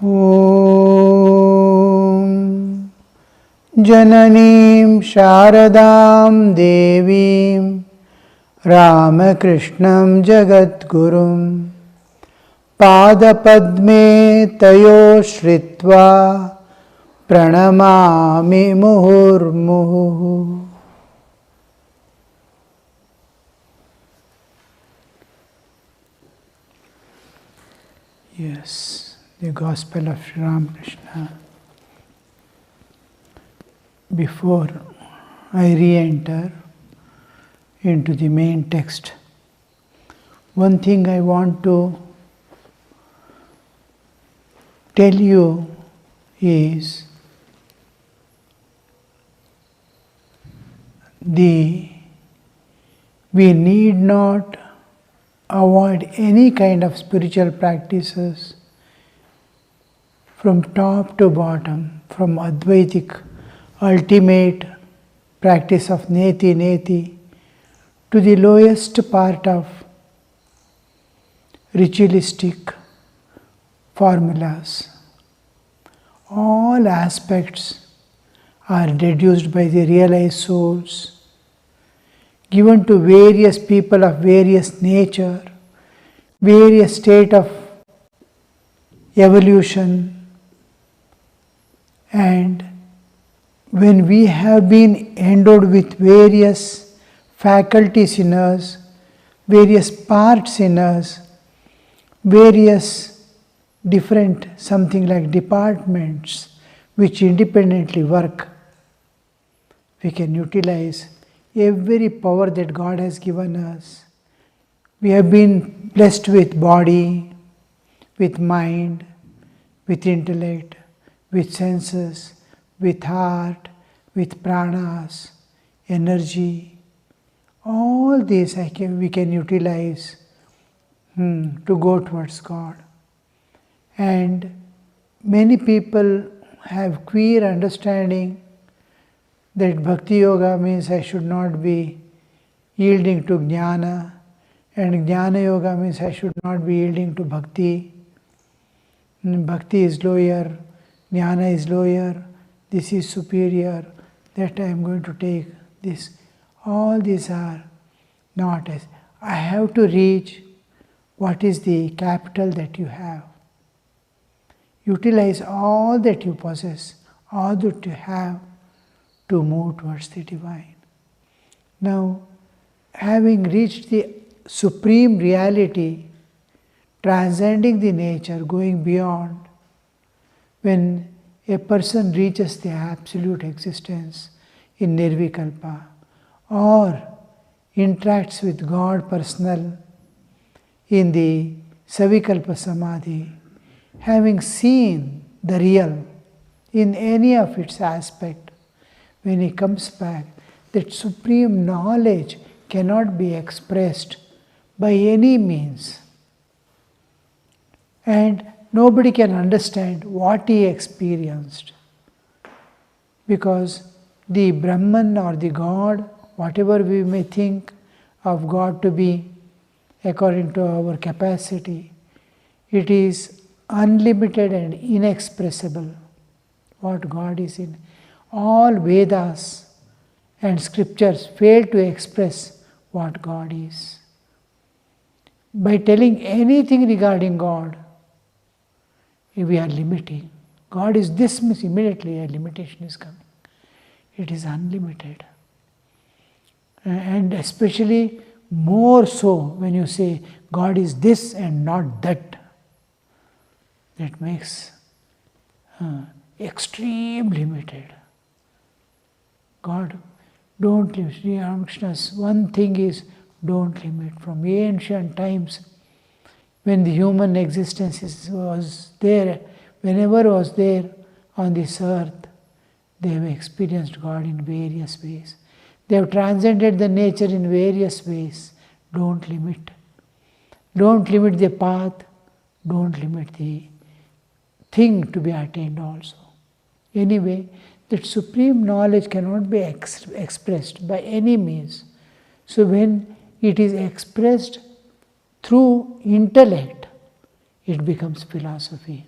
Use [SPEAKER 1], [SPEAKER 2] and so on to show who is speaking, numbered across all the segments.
[SPEAKER 1] Om Jananim Sharadam Devim Ramakrishnam Jagadgurum Padapadme Tayo Shritva Pranamami Muhurmuhu. Yes, the Gospel of Sri Ramakrishna. Before I re-enter into the main text, one thing I want to tell you is we need not avoid any kind of spiritual practices from top to bottom, from Advaitic ultimate practice of neti neti to the lowest part of ritualistic formulas. All aspects are deduced by the realized souls, given to various people of various nature, various state of evolution, and when we have been endowed with various faculties in us, various parts in us, various different something like departments which independently work, we can utilize every power that God has given us. We have been blessed with body, with mind, with intellect, with senses, with heart, with pranas, energy. All these we can utilize to go towards God. And many people have queer understanding that Bhakti Yoga means I should not be yielding to Jnana, and Jnana Yoga means I should not be yielding to Bhakti. Bhakti is lower, Jnana is lower, this is superior, that I am going to take this. All these are not as. I have to reach what is the capital that you have. Utilize all that you possess, all that you have, to move towards the divine. Now, having reached the supreme reality, transcending the nature, going beyond, when a person reaches the absolute existence in Nirvikalpa or interacts with God personal in the Savikalpa Samadhi, having seen the real in any of its aspect, when he comes back, that supreme knowledge cannot be expressed by any means. And nobody can understand what he experienced. Because the Brahman or the God, whatever we may think of God to be according to our capacity, it is unlimited and inexpressible. What God is in. All Vedas and scriptures fail to express what God is. By telling anything regarding God, we are limiting. God is this means immediately a limitation is coming. It is unlimited. And especially more so when you say God is this and not that. That makes extreme limited. God, don't limit. Sri Ramakrishna's one thing is don't limit. From ancient times, when the human existence was there, whenever was there on this earth, they have experienced God in various ways. They have transcended the nature in various ways. Don't limit. Don't limit the path. Don't limit the thing to be attained also. Anyway, that supreme knowledge cannot be expressed by any means. So when it is expressed through intellect, it becomes philosophy.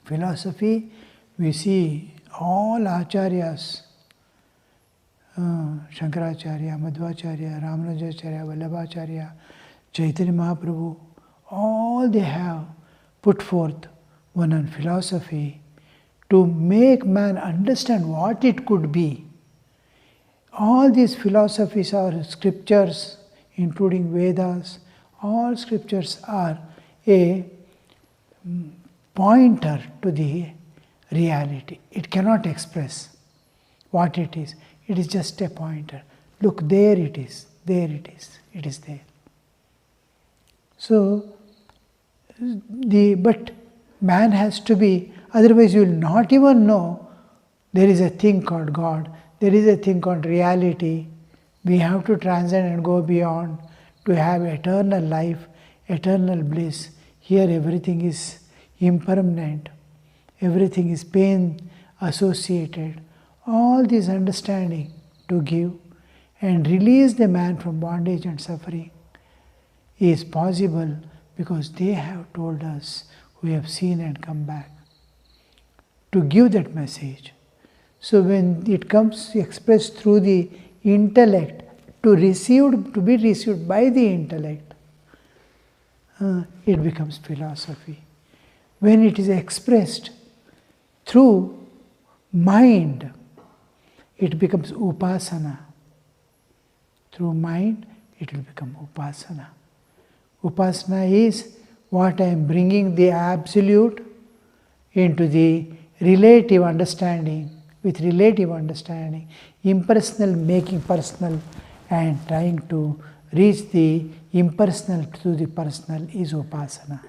[SPEAKER 1] philosophy, we see all acharyas, Shankaracharya, Madhvacharya, Ramanujacharya, Vallabhacharya, Chaitanya Mahaprabhu, all they have put forth one on philosophy to make man understand what it could be. All these philosophies are scriptures, including Vedas. All scriptures are a pointer to the reality. It cannot express what it is. It is just a pointer. Look, there it is, there it is, it is there. So, but man has to be, otherwise you will not even know there is a thing called God, there is a thing called reality. We have to transcend and go beyond to have eternal life, eternal bliss. Here everything is impermanent, everything is pain associated. All this understanding to give and release the man from bondage and suffering is possible because they have told us, we have seen and come back, to give that message. So when it comes expressed through the intellect, to be received by the intellect, it becomes philosophy. When it is expressed through mind, it becomes upasana. Through mind, it will become upasana. Upasana is what I am bringing the absolute into the relative understanding, with relative understanding, impersonal making personal, and trying to reach the impersonal to the personal is upasana.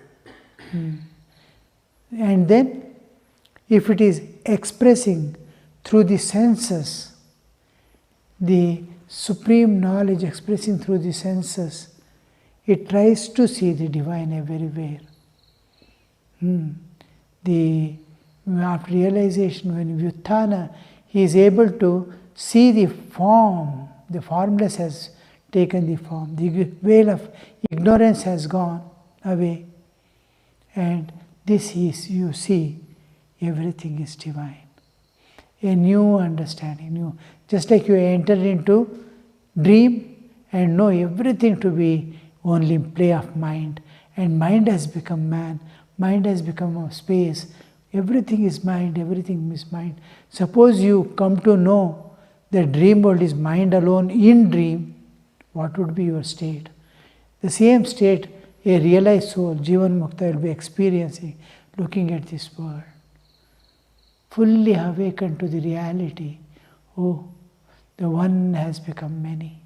[SPEAKER 1] And then, if it is expressing through the senses, the supreme knowledge expressing through the senses, it tries to see the divine everywhere. After realization, when Vyuthana, he is able to see the form, the formless has taken the form, the veil of ignorance has gone away, and this is, you see, everything is divine. A new understanding, new. Just like you enter into dream and know everything to be only play of mind, and mind has become man, mind has become a space, everything is mind, everything is mind. Suppose you come to know that dream world is mind alone in dream, what would be your state? The same state a realized soul, Jivan Mukta, will be experiencing, looking at this world. Fully awakened to the reality, oh, the one has become many.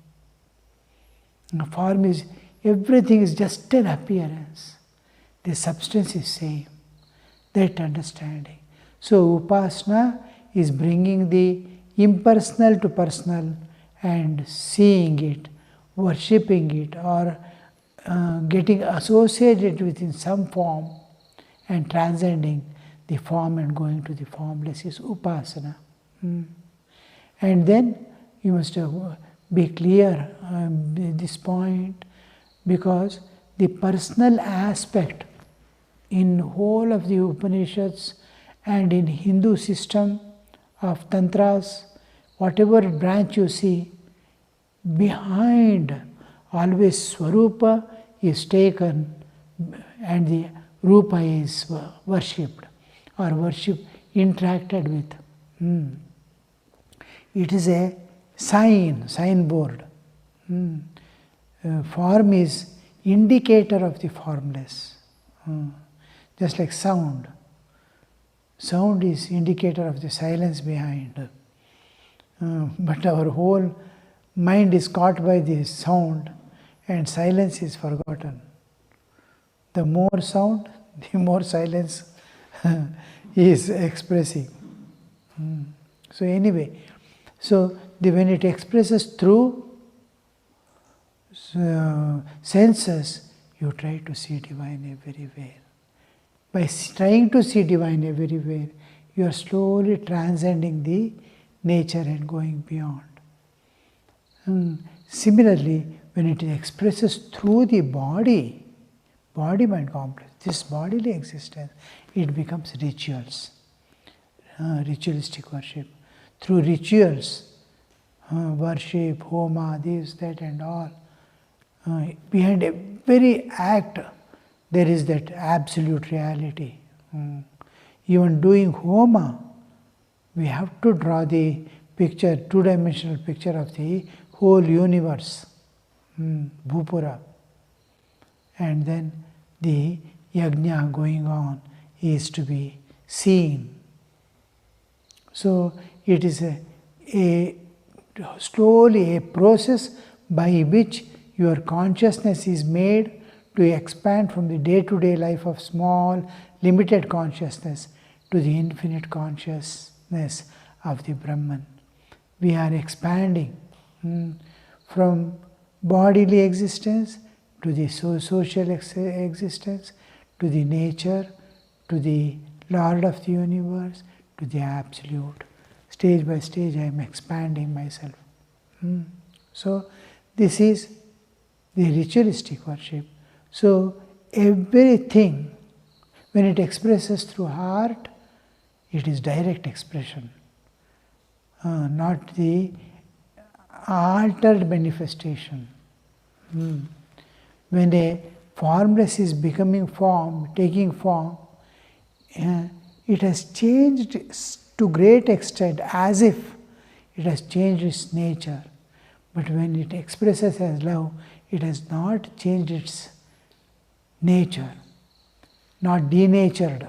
[SPEAKER 1] The form is, everything is just an appearance. The substance is same. That understanding. So Upasana is bringing the impersonal to personal and seeing it, worshipping it, or getting associated with in some form and transcending the form and going to the formless is Upasana. And then you must be clear this point, because the personal aspect in whole of the Upanishads and in Hindu system of Tantras, whatever branch you see, behind always Swarupa is taken and the Rupa is worshipped or interacted with. It is a signboard. Form is indicator of the formless. Just like sound. Sound is indicator of the silence behind. But our whole mind is caught by the sound and silence is forgotten. The more sound, the more silence is expressing. So anyway, when it expresses through senses, you try to see divine everywhere. By trying to see divine everywhere, you are slowly transcending the nature and going beyond. Similarly, when it expresses through the body-mind complex, this bodily existence, it becomes rituals, ritualistic worship. Through rituals, worship, homa, this, that and all, behind every act there is that absolute reality. Even doing homa, we have to draw the picture, two-dimensional picture of the whole universe, Bhupura. And then the yajna going on is to be seen. So it is slowly a process by which your consciousness is made to expand from the day-to-day life of small, limited consciousness to the infinite consciousness of the Brahman. We are expanding from bodily existence to the social existence, to the nature, to the Lord of the universe, to the Absolute. Stage by stage I am expanding myself. So this is the ritualistic worship. So everything, when it expresses through heart, it is direct expression, not the altered manifestation. When a formless is becoming form, taking form, it has changed to great extent as if it has changed its nature. But when it expresses as love, it has not changed its nature, not denatured.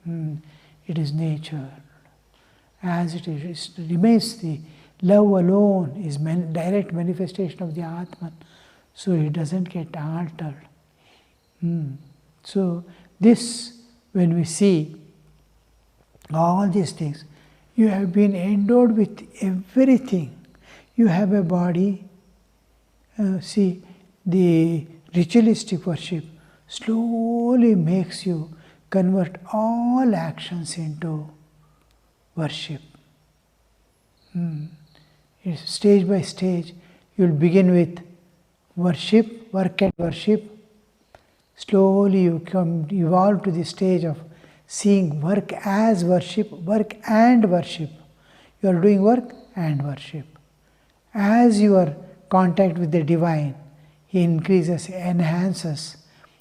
[SPEAKER 1] It is nature. As it is, it remains the love alone is direct manifestation of the Atman, so it doesn't get altered. So this, when we see all these things, you have been endowed with everything. You have a body. See, the ritualistic worship slowly makes you convert all actions into worship. It's stage by stage, you will begin with worship, work and worship. Slowly you evolve to the stage of seeing work as worship, work and worship. You are doing work and worship. As your contact with the Divine increases, enhances,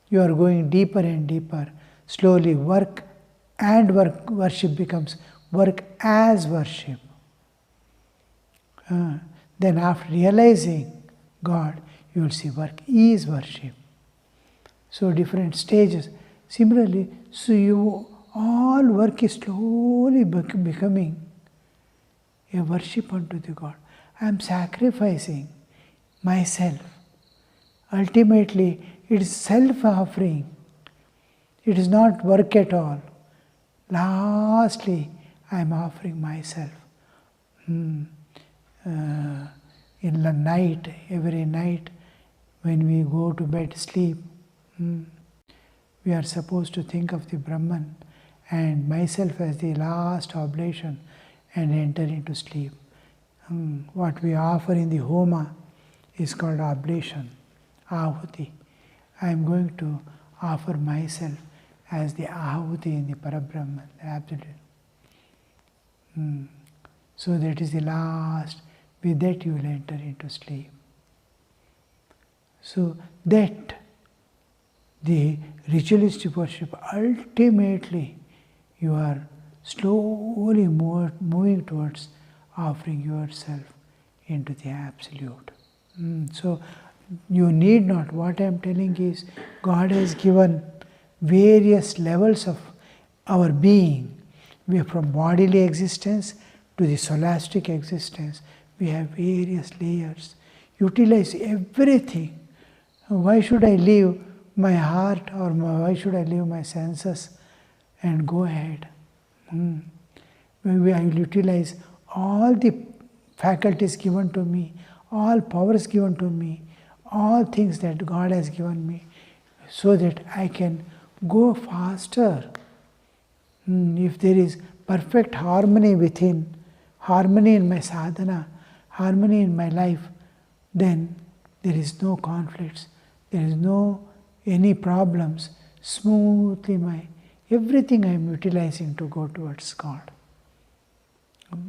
[SPEAKER 1] you are going deeper and deeper. Slowly work and worship becomes work as worship. Then after realizing God, you will see work is worship. So different stages. Similarly, so all work is slowly becoming a worship unto the God. I am sacrificing myself. Ultimately, it is self-offering. It is not work at all. Lastly, I am offering myself. In the night, every night, when we go to bed, sleep, we are supposed to think of the Brahman and myself as the last oblation and enter into sleep. What we offer in the homa is called oblation, ahuti. I am going to offer myself as the ahuti in the Parabrahman, the Absolute. So that is the last. With that you will enter into sleep. So that the ritualistic worship, ultimately you are slowly moving towards offering yourself into the Absolute. So you need not, what I am telling is, God has given various levels of our being. We are from bodily existence to the scholastic existence. We have various layers. Utilize everything. Why should I leave my heart or why should I leave my senses and go ahead? Maybe I will utilize all the faculties given to me, all powers given to me, all things that God has given me, so that I can go faster. If there is perfect harmony within, harmony in my sadhana, harmony in my life, then there is no conflicts, there is no any problems. smoothly everything I am utilizing to go towards God.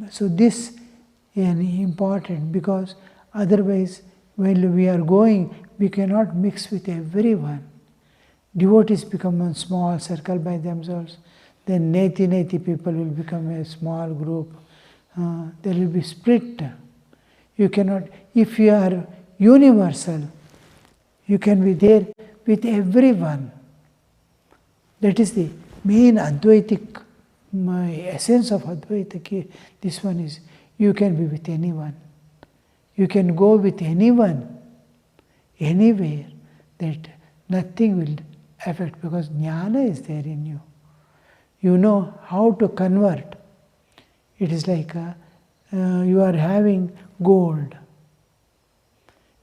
[SPEAKER 1] So this is important, because otherwise when we are going, we cannot mix with everyone. Devotees become a small circle by themselves, then neti people will become a small group. There will be split. You cannot, if you are universal, you can be there with everyone. That is the main Advaitic, essence of Advaita. This one is, you can be with anyone. You can go with anyone, anywhere, that nothing will affect, because jnana is there in you. You know how to convert. It is like you are having gold.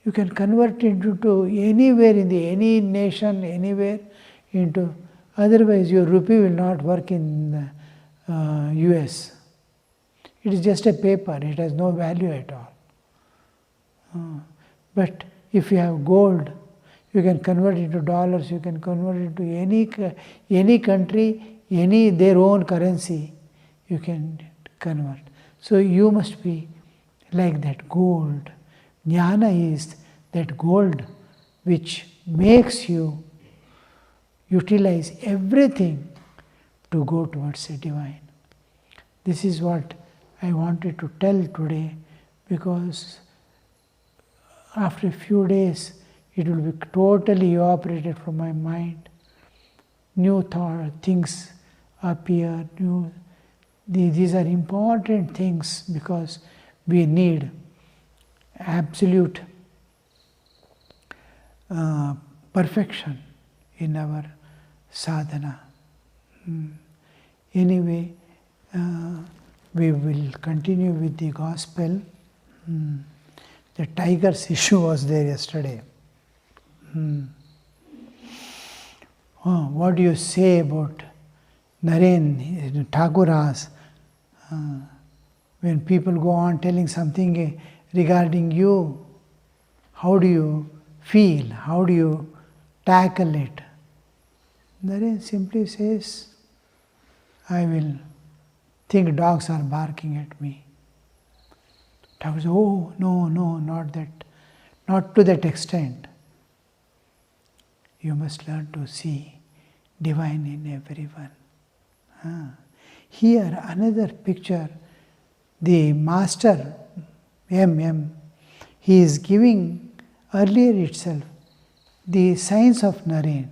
[SPEAKER 1] You can convert into anywhere in any nation, anywhere into. Otherwise, your rupee will not work in US. It is just a paper. It has no value at all. But if you have gold, you can convert it into dollars. You can convert it to any country, their own currency. You can convert. So you must be like that gold. Jnana is that gold which makes you utilize everything to go towards the divine. This is what I wanted to tell today, because after a few days it will be totally evaporated from my mind. New things appear, these are important things, because we need absolute perfection in our sadhana. Anyway, we will continue with the gospel. The tiger's issue was there yesterday. What do you say about Naren, Thakuras? When people go on telling something regarding you, how do you feel? How do you tackle it? Naren simply says, I will think dogs are barking at me. Thakur says, oh, no, not that, not to that extent. You must learn to see divine in everyone. Here, another picture, the master, M. He is giving earlier itself the signs of Naren.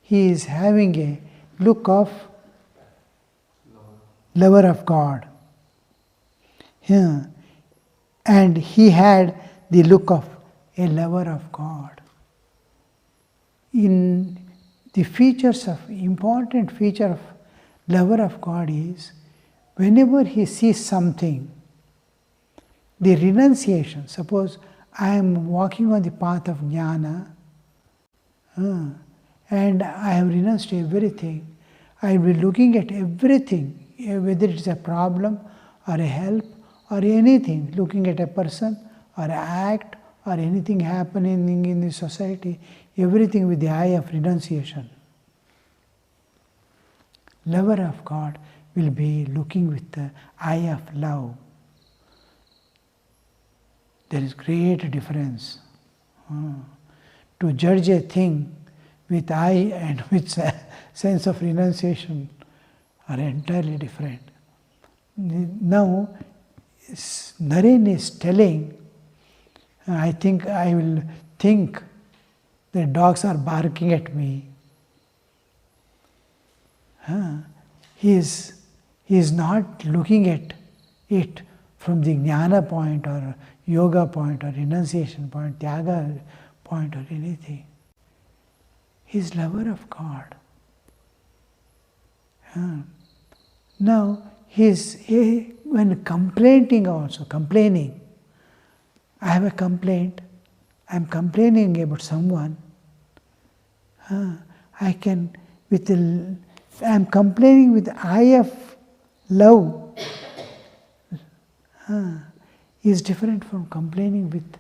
[SPEAKER 1] He is having a look of lover of God. And he had the look of a lover of God. In the important feature of lover of God is, whenever he sees something, the renunciation, suppose I am walking on the path of jnana, and I have renounced everything, I will be looking at everything, whether it is a problem or a help or anything, looking at a person or an act or anything happening in the society, everything with the eye of renunciation. Lover of God will be looking with the eye of love. There is great difference. To judge a thing with eye and with sense of renunciation are entirely different. Now, Naren is telling, I think I will think that dogs are barking at me. He is not looking at it from the jnana point or yoga point or renunciation point, tyaga point or anything. He is lover of God. Now, when complaining, I have a complaint, I am complaining about someone, I am complaining with the eye of love, is different from complaining with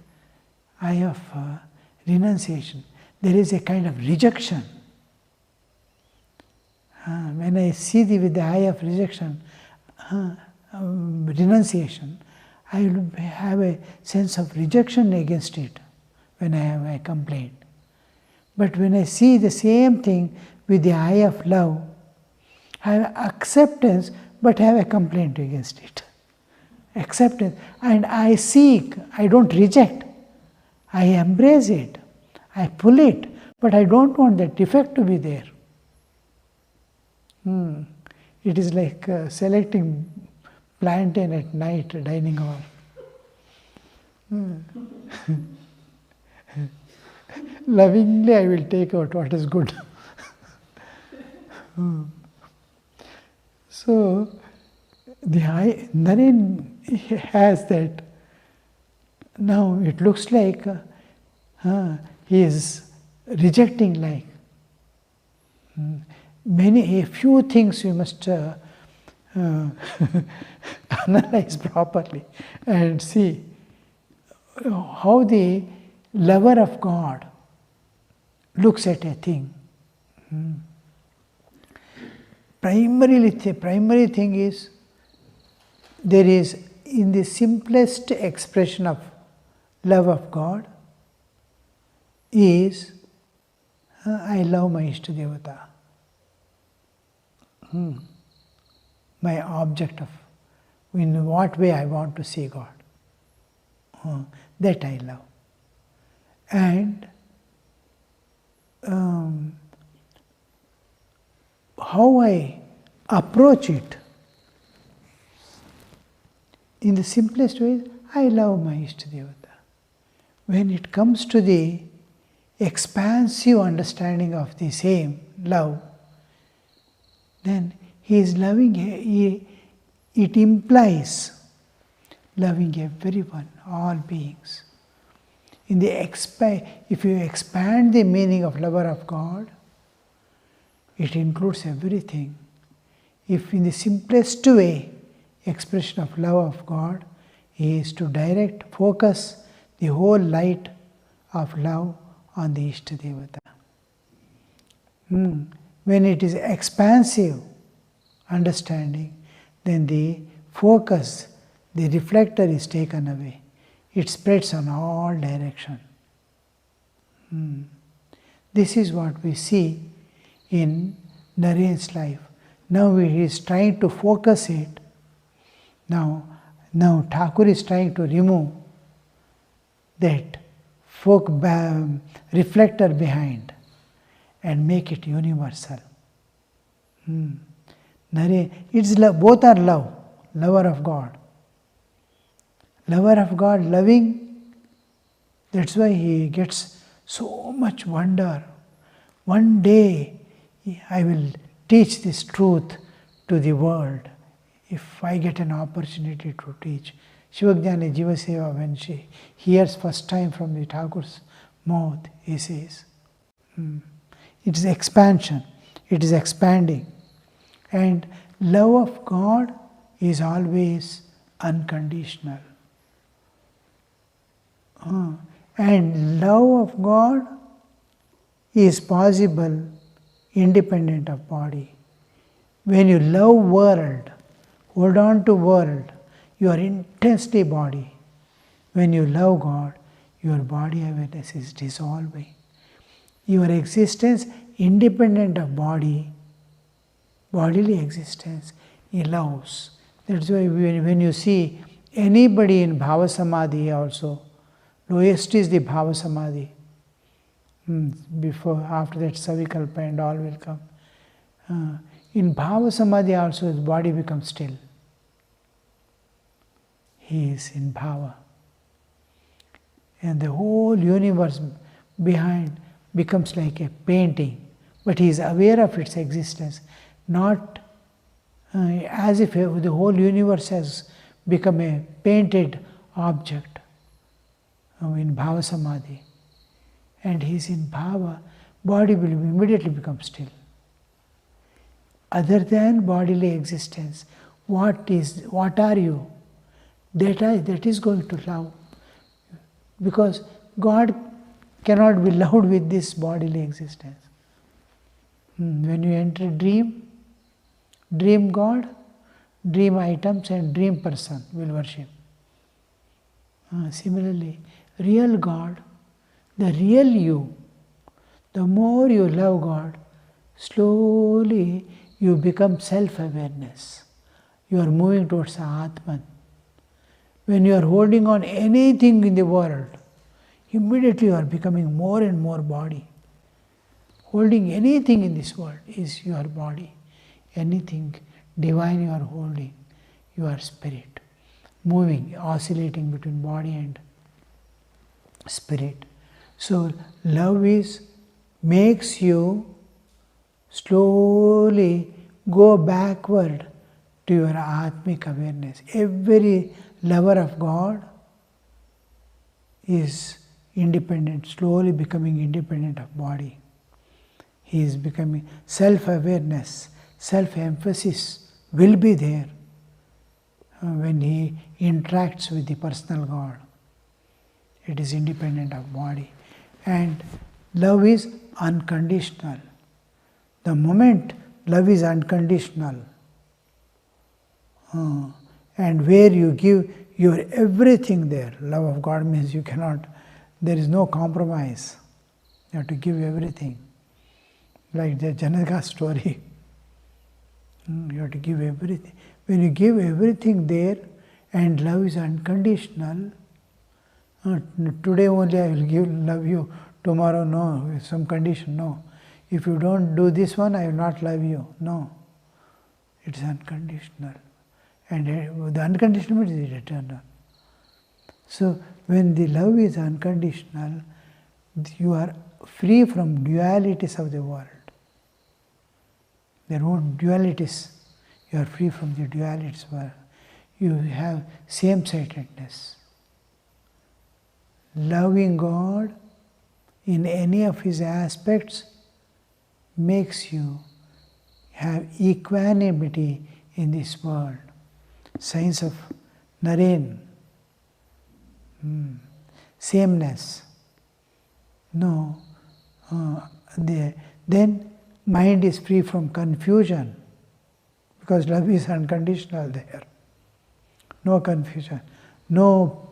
[SPEAKER 1] eye of renunciation. There is a kind of rejection. When I see with the eye of rejection, renunciation, I will have a sense of rejection against it when I have a complaint. But when I see the same thing with the eye of love, I have acceptance but have a complaint against it. Acceptance. And I seek, I don't reject. I embrace it. I pull it. But I don't want that defect to be there. It is like selecting plantain at night, dining hall. Lovingly I will take out what is good. So, the Naren has that. Now it looks like he is rejecting like. A few things we must analyze properly and see how the lover of God looks at a thing. Primary thing is, there is in the simplest expression of love of God is, I love my Ishtadevata. My object of, in what way I want to see God. That I love. And how I approach it, in the simplest way, I love my Ishtadevata. When it comes to the expansive understanding of the same love, then he is loving, it implies loving everyone, all beings. If you expand the meaning of lover of God, it includes everything. If in the simplest way, expression of love of God is to focus the whole light of love on the Ishtadevata. When it is expansive understanding, then the focus, the reflector is taken away. It spreads on all directions. This is what we see in Naren's life. Now he is trying to focus it. Now Thakur is trying to remove that reflector behind and make it universal. It's love, both are love, lover of God. Lover of God, loving, that's why he gets so much wonder. One day I will teach this truth to the world. If I get an opportunity to teach. Shivajnani Jivaseva, when she hears first time from the Thakur's mouth, he says, it is expansion, it is expanding. And love of God is always unconditional. And love of God is possible independent of body. When you love world, hold on to world, you are intensely body. When you love God, your body awareness is dissolving. Your existence independent of body, bodily existence, he loves. That's why when you see anybody in Bhava Samadhi also, lowest is the Bhava Samadhi. After that Savikalpa and all will come. In Bhava Samadhi also his body becomes still. He is in Bhava. And the whole universe behind becomes like a painting. But he is aware of its existence. Not as if the whole universe has become a painted object in Bhava Samadhi. And he is in Bhava, body will immediately become still. Other than bodily existence, what are you? That is going to love. Because God cannot be loved with this bodily existence. When you enter a dream, Dream God, dream items and dream person will worship. Similarly, real God, the real you, the more you love God, slowly you become self-awareness. You are moving towards Atman. When you are holding on anything in the world, immediately you are becoming more and more body. Holding anything in this world is your body. Anything divine you are holding, you are spirit. Moving, oscillating between body and spirit. So love makes you slowly go backward to your Atmic awareness. Every lover of God is independent, slowly becoming independent of body. He is becoming self-awareness, self-emphasis will be there when he interacts with the personal God. It is independent of body. And love is unconditional. The moment love is unconditional, and where you give your everything there, love of God means you cannot, there is no compromise. You have to give everything. Like the Janaka story. You have to give everything. When you give everything there and love is unconditional, today only I will love you, tomorrow no, with some condition, no. If you don't do this one, I will not love you. No. It is unconditional. And the unconditional is eternal. So when the love is unconditional, you are free from dualities of the world. There are no dualities. You are free from the dualities. You have same-sightedness. Loving God in any of His aspects makes you have equanimity in this world. Science of Naren. Sameness. No. Then mind is free from confusion, because love is unconditional there. No confusion, no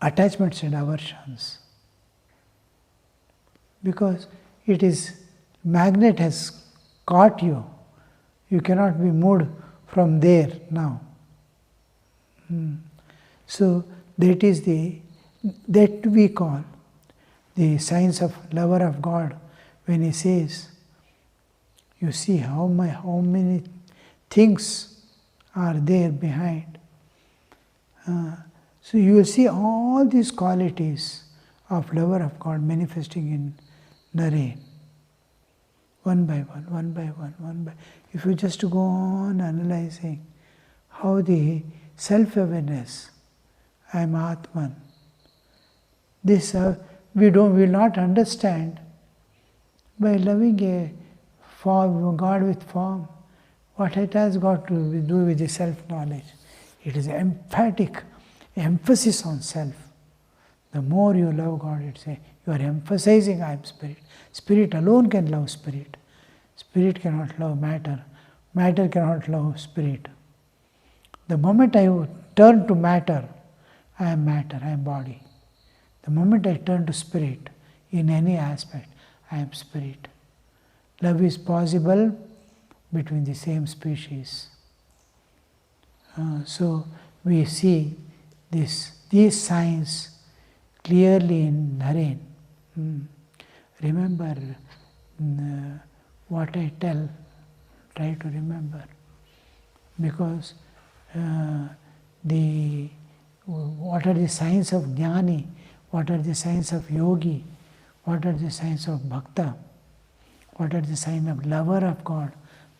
[SPEAKER 1] attachments and aversions. Because it is, magnet has caught you. You cannot be moved from there now. So that is that we call the science of lover of God, when he says, you see how many things are there behind. So you will see all these qualities of lover of God manifesting in Naren. One by one, one by one, one by. If you just go on analyzing how the self-awareness, I am Atman, this we will not understand by loving a form, God with form, what it has got to do with the self-knowledge. It is emphatic, emphasis on self. The more you love God, you are emphasizing I am spirit. Spirit alone can love spirit. Spirit cannot love matter. Matter cannot love spirit. The moment I turn to matter, I am matter, I am body. The moment I turn to spirit in any aspect, I am spirit. Love is possible between the same species. So we see these signs clearly in Naren. Remember what I tell, try to remember. Because what are the signs of Jnani? What are the signs of Yogi? What are the signs of Bhakta? What are the signs of lover of God?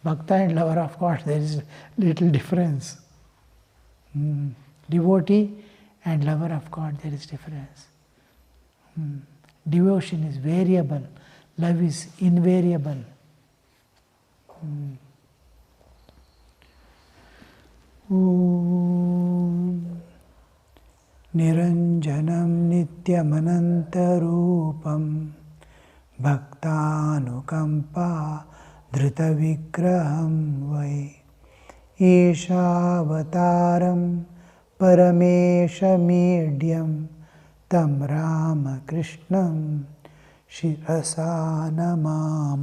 [SPEAKER 1] Bhakta and lover of God, there is little difference. Devotee and lover of God, there is difference. Devotion is variable, love is invariable. Niranjanam nityamanantarupam Bhaktanukampa Dhrutavigraham Vai Ishavataram Parameshamidhyam Tam Ramakrishnam Shirasa Namam.